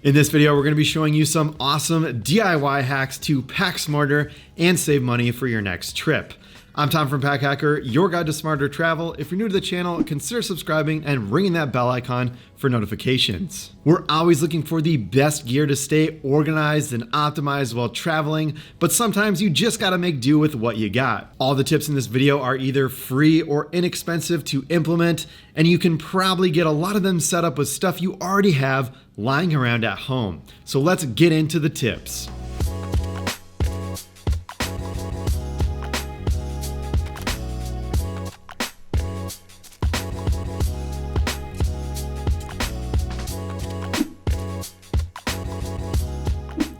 In this video, we're going to be showing you some awesome DIY hacks to pack smarter and save money for your next trip. I'm Tom from Pack Hacker, your guide to smarter travel. If you're new to the channel, consider subscribing and ringing that bell icon for notifications. We're always looking for the best gear to stay organized and optimized while traveling, but sometimes you just gotta make do with what you got. All the tips in this video are either free or inexpensive to implement, and you can probably get a lot of them set up with stuff you already have lying around at home. So let's get into the tips.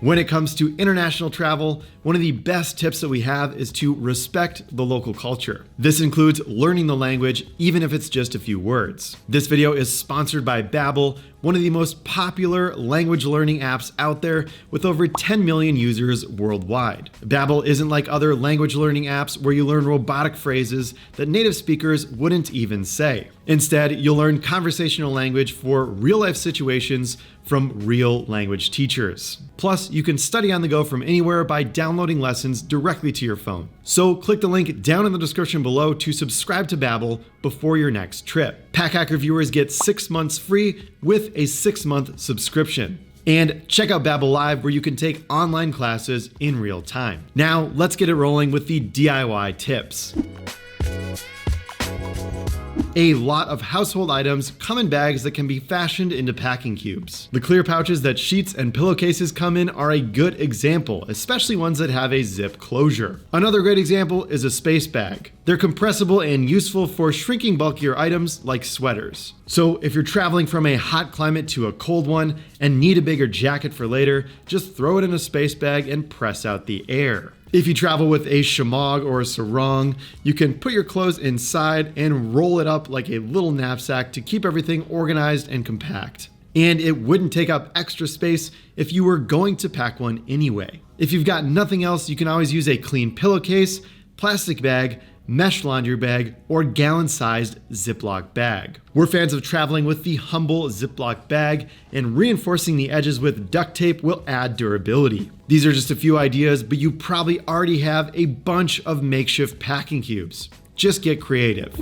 When it comes to international travel, one of the best tips that we have is to respect the local culture. This includes learning the language, even if it's just a few words. This video is sponsored by Babbel, one of the most popular language learning apps out there with over 10 million users worldwide. Babbel isn't like other language learning apps where you learn robotic phrases that native speakers wouldn't even say. Instead, you'll learn conversational language for real-life situations from real language teachers. Plus, you can study on the go from anywhere by downloading lessons directly to your phone. So click the link down in the description below to subscribe to Babbel before your next trip. Pack Hacker viewers get 6 months free with a 6-month subscription. And check out Babbel Live, where you can take online classes in real time. Now, let's get it rolling with the DIY tips. A lot of household items come in bags that can be fashioned into packing cubes. The clear pouches that sheets and pillowcases come in are a good example, especially ones that have a zip closure. Another great example is a space bag. They're compressible and useful for shrinking bulkier items like sweaters. So if you're traveling from a hot climate to a cold one and need a bigger jacket for later, just throw it in a space bag and press out the air. If you travel with a shemagh or a sarong, you can put your clothes inside and roll it up like a little knapsack to keep everything organized and compact. And it wouldn't take up extra space if you were going to pack one anyway. If you've got nothing else, you can always use a clean pillowcase, plastic bag, mesh laundry bag, or gallon-sized Ziploc bag. We're fans of traveling with the humble Ziploc bag, and reinforcing the edges with duct tape will add durability. These are just a few ideas, but you probably already have a bunch of makeshift packing cubes. Just get creative.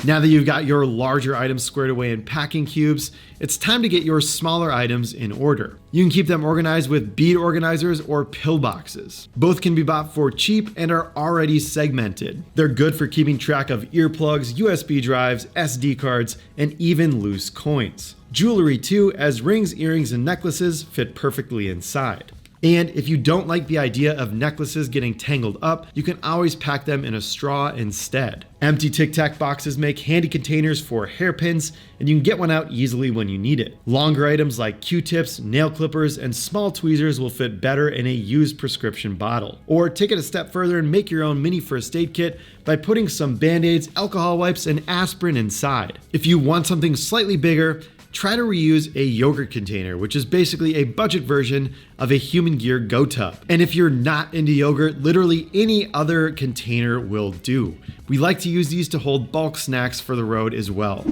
Now that you've got your larger items squared away in packing cubes, it's time to get your smaller items in order. You can keep them organized with bead organizers or pill boxes. Both can be bought for cheap and are already segmented. They're good for keeping track of earplugs, USB drives, SD cards, and even loose coins. Jewelry too, as rings, earrings, and necklaces fit perfectly inside. And if you don't like the idea of necklaces getting tangled up, you can always pack them in a straw instead. Empty Tic Tac boxes make handy containers for hairpins, and you can get one out easily when you need it. Longer items like Q-tips, nail clippers, and small tweezers will fit better in a used prescription bottle. Or take it a step further and make your own mini first aid kit by putting some Band-Aids, alcohol wipes, and aspirin inside. If you want something slightly bigger, try to reuse a yogurt container, which is basically a budget version of a Human Gear Go Tub. And if you're not into yogurt, literally any other container will do. We like to use these to hold bulk snacks for the road as well.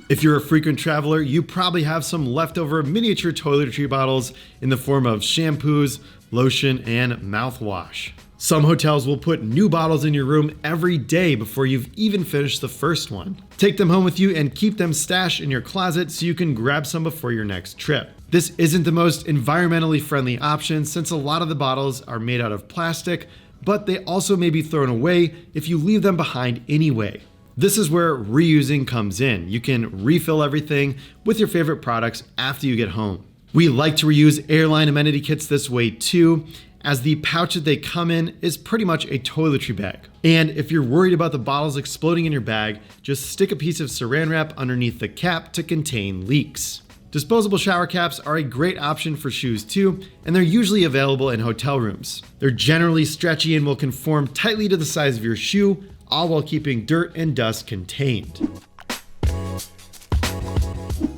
If you're a frequent traveler, you probably have some leftover miniature toiletry bottles in the form of shampoos, lotion, and mouthwash. Some hotels will put new bottles in your room every day before you've even finished the first one. Take them home with you and keep them stashed in your closet so you can grab some before your next trip. This isn't the most environmentally friendly option since a lot of the bottles are made out of plastic, but they also may be thrown away if you leave them behind anyway. This is where reusing comes in. You can refill everything with your favorite products after you get home. We like to reuse airline amenity kits this way too, as the pouch that they come in is pretty much a toiletry bag. And if you're worried about the bottles exploding in your bag, just stick a piece of saran wrap underneath the cap to contain leaks. Disposable shower caps are a great option for shoes too, and they're usually available in hotel rooms. They're generally stretchy and will conform tightly to the size of your shoe, all while keeping dirt and dust contained.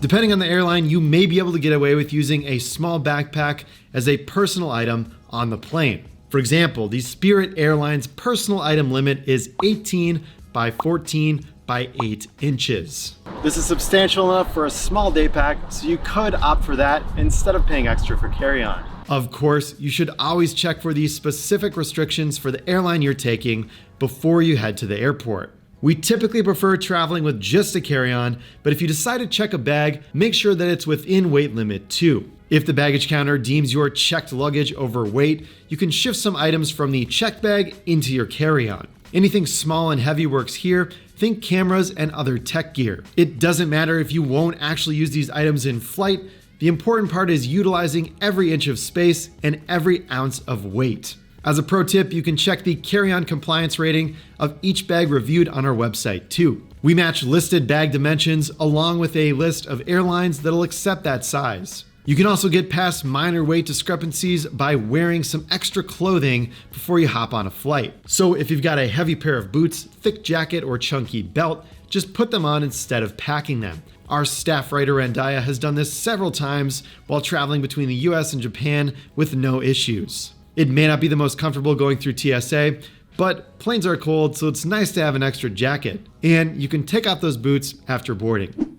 Depending on the airline, you may be able to get away with using a small backpack as a personal item on the plane. For example, the Spirit Airlines personal item limit is 18 by 14 by 8 inches. This is substantial enough for a small day pack, so you could opt for that instead of paying extra for carry-on. Of course, you should always check for the specific restrictions for the airline you're taking before you head to the airport. We typically prefer traveling with just a carry-on, but if you decide to check a bag, make sure that it's within weight limit too. If the baggage counter deems your checked luggage overweight, you can shift some items from the checked bag into your carry-on. Anything small and heavy works here. Think cameras and other tech gear. It doesn't matter if you won't actually use these items in flight. The important part is utilizing every inch of space and every ounce of weight. As a pro tip, you can check the carry-on compliance rating of each bag reviewed on our website too. We match listed bag dimensions along with a list of airlines that'll accept that size. You can also get past minor weight discrepancies by wearing some extra clothing before you hop on a flight. So if you've got a heavy pair of boots, thick jacket, or chunky belt, just put them on instead of packing them. Our staff writer Randaya has done this several times while traveling between the US and Japan with no issues. It may not be the most comfortable going through TSA, but planes are cold, so it's nice to have an extra jacket. And you can take off those boots after boarding.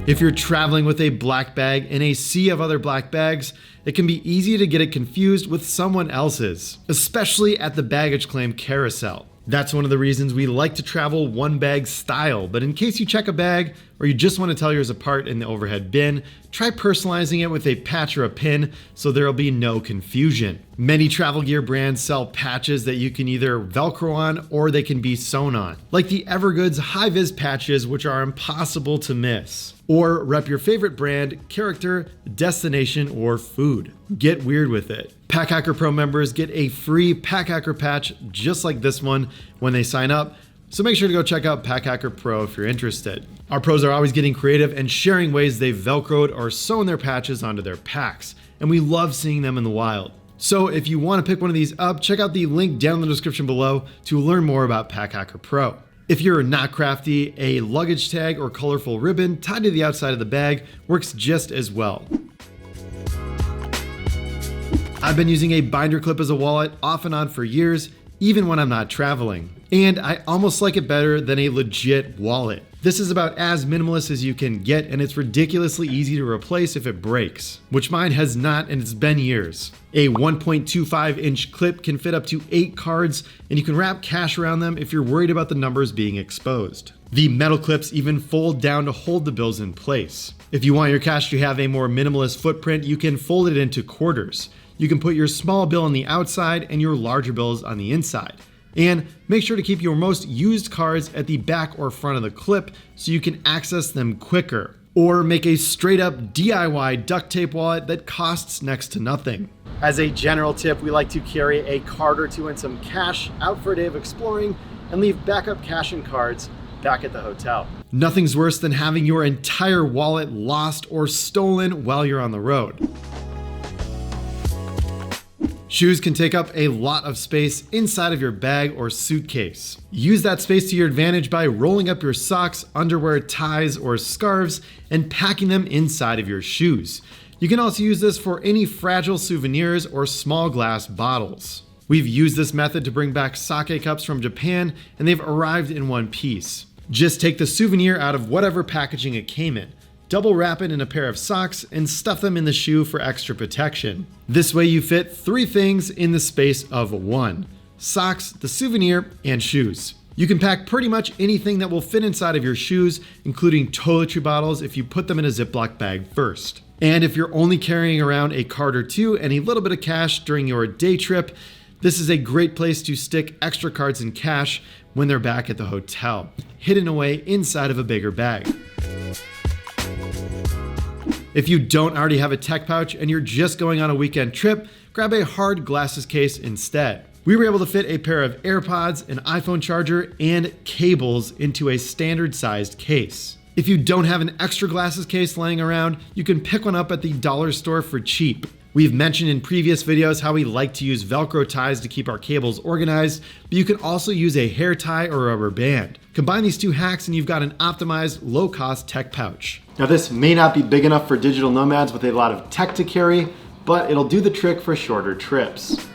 If you're traveling with a black bag in a sea of other black bags, it can be easy to get it confused with someone else's, especially at the baggage claim carousel. That's one of the reasons we like to travel one bag style, but in case you check a bag or you just want to tell yours apart in the overhead bin, try personalizing it with a patch or a pin so there'll be no confusion. Many travel gear brands sell patches that you can either Velcro on or they can be sewn on, like the Evergoods high-vis patches, which are impossible to miss. Or rep your favorite brand, character, destination, or food. Get weird with it. Packhacker Pro members get a free Packhacker patch just like this one when they sign up, so make sure to go check out Packhacker Pro if you're interested. Our pros are always getting creative and sharing ways they've Velcroed or sewn their patches onto their packs, and we love seeing them in the wild. So if you want to pick one of these up, check out the link down in the description below to learn more about Packhacker Pro. If you're not crafty, a luggage tag or colorful ribbon tied to the outside of the bag works just as well. I've been using a binder clip as a wallet off and on for years, even when I'm not traveling. And I almost like it better than a legit wallet. This is about as minimalist as you can get, and it's ridiculously easy to replace if it breaks, which mine has not, and it's been years. A 1.25-inch clip can fit up to 8 cards, and you can wrap cash around them if you're worried about the numbers being exposed. The metal clips even fold down to hold the bills in place. If you want your cash to have a more minimalist footprint, you can fold it into quarters. You can put your small bill on the outside and your larger bills on the inside. And make sure to keep your most used cards at the back or front of the clip so you can access them quicker. Or make a straight up DIY duct tape wallet that costs next to nothing. As a general tip, we like to carry a card or two and some cash out for a day of exploring and leave backup cash and cards back at the hotel. Nothing's worse than having your entire wallet lost or stolen while you're on the road. Shoes can take up a lot of space inside of your bag or suitcase. Use that space to your advantage by rolling up your socks, underwear, ties, or scarves and packing them inside of your shoes. You can also use this for any fragile souvenirs or small glass bottles. We've used this method to bring back sake cups from Japan, and they've arrived in one piece. Just take the souvenir out of whatever packaging it came in. Double wrap it in a pair of socks and stuff them in the shoe for extra protection. This way you fit 3 things in the space of 1: socks, the souvenir, and shoes. You can pack pretty much anything that will fit inside of your shoes, including toiletry bottles if you put them in a Ziploc bag first. And if you're only carrying around a card or two and a little bit of cash during your day trip, this is a great place to stick extra cards and cash when they're back at the hotel, hidden away inside of a bigger bag. If you don't already have a tech pouch and you're just going on a weekend trip, grab a hard glasses case instead. We were able to fit a pair of AirPods, an iPhone charger, and cables into a standard sized case. If you don't have an extra glasses case laying around, you can pick one up at the dollar store for cheap. We've mentioned in previous videos how we like to use Velcro ties to keep our cables organized, but you can also use a hair tie or a rubber band. Combine these 2 hacks and you've got an optimized, low-cost tech pouch. Now this may not be big enough for digital nomads with a lot of tech to carry, but it'll do the trick for shorter trips.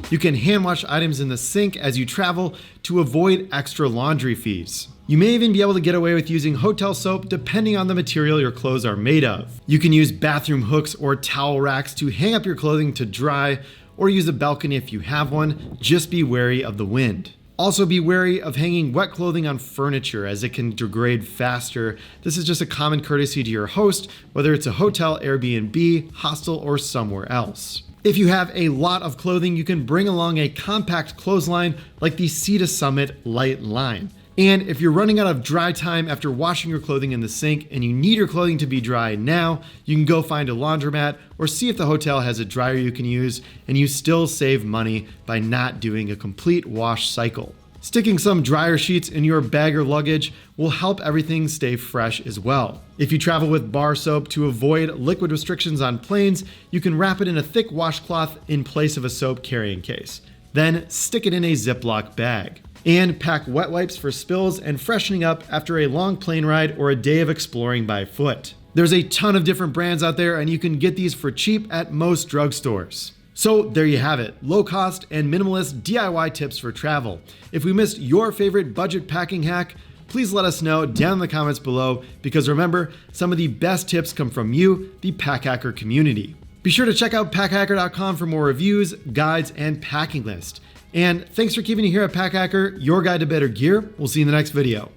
You can hand wash items in the sink as you travel to avoid extra laundry fees. You may even be able to get away with using hotel soap depending on the material your clothes are made of. You can use bathroom hooks or towel racks to hang up your clothing to dry, or use a balcony if you have one. Just be wary of the wind. Also be wary of hanging wet clothing on furniture as it can degrade faster. This is just a common courtesy to your host, whether it's a hotel, Airbnb, hostel, or somewhere else. If you have a lot of clothing, you can bring along a compact clothesline like the Sea to Summit Light Line. And if you're running out of dry time after washing your clothing in the sink and you need your clothing to be dry now, you can go find a laundromat or see if the hotel has a dryer you can use, and you still save money by not doing a complete wash cycle. Sticking some dryer sheets in your bag or luggage will help everything stay fresh as well. If you travel with bar soap to avoid liquid restrictions on planes, you can wrap it in a thick washcloth in place of a soap carrying case. Then stick it in a Ziploc bag. And pack wet wipes for spills and freshening up after a long plane ride or a day of exploring by foot. There's a ton of different brands out there, and you can get these for cheap at most drugstores. So there you have it, low cost and minimalist DIY tips for travel. If we missed your favorite budget packing hack, please let us know down in the comments below, because remember, some of the best tips come from you, the Pack Hacker community. Be sure to check out packhacker.com for more reviews, guides, and packing list. And thanks for keeping it here at Pack Hacker, your guide to better gear. We'll see you in the next video.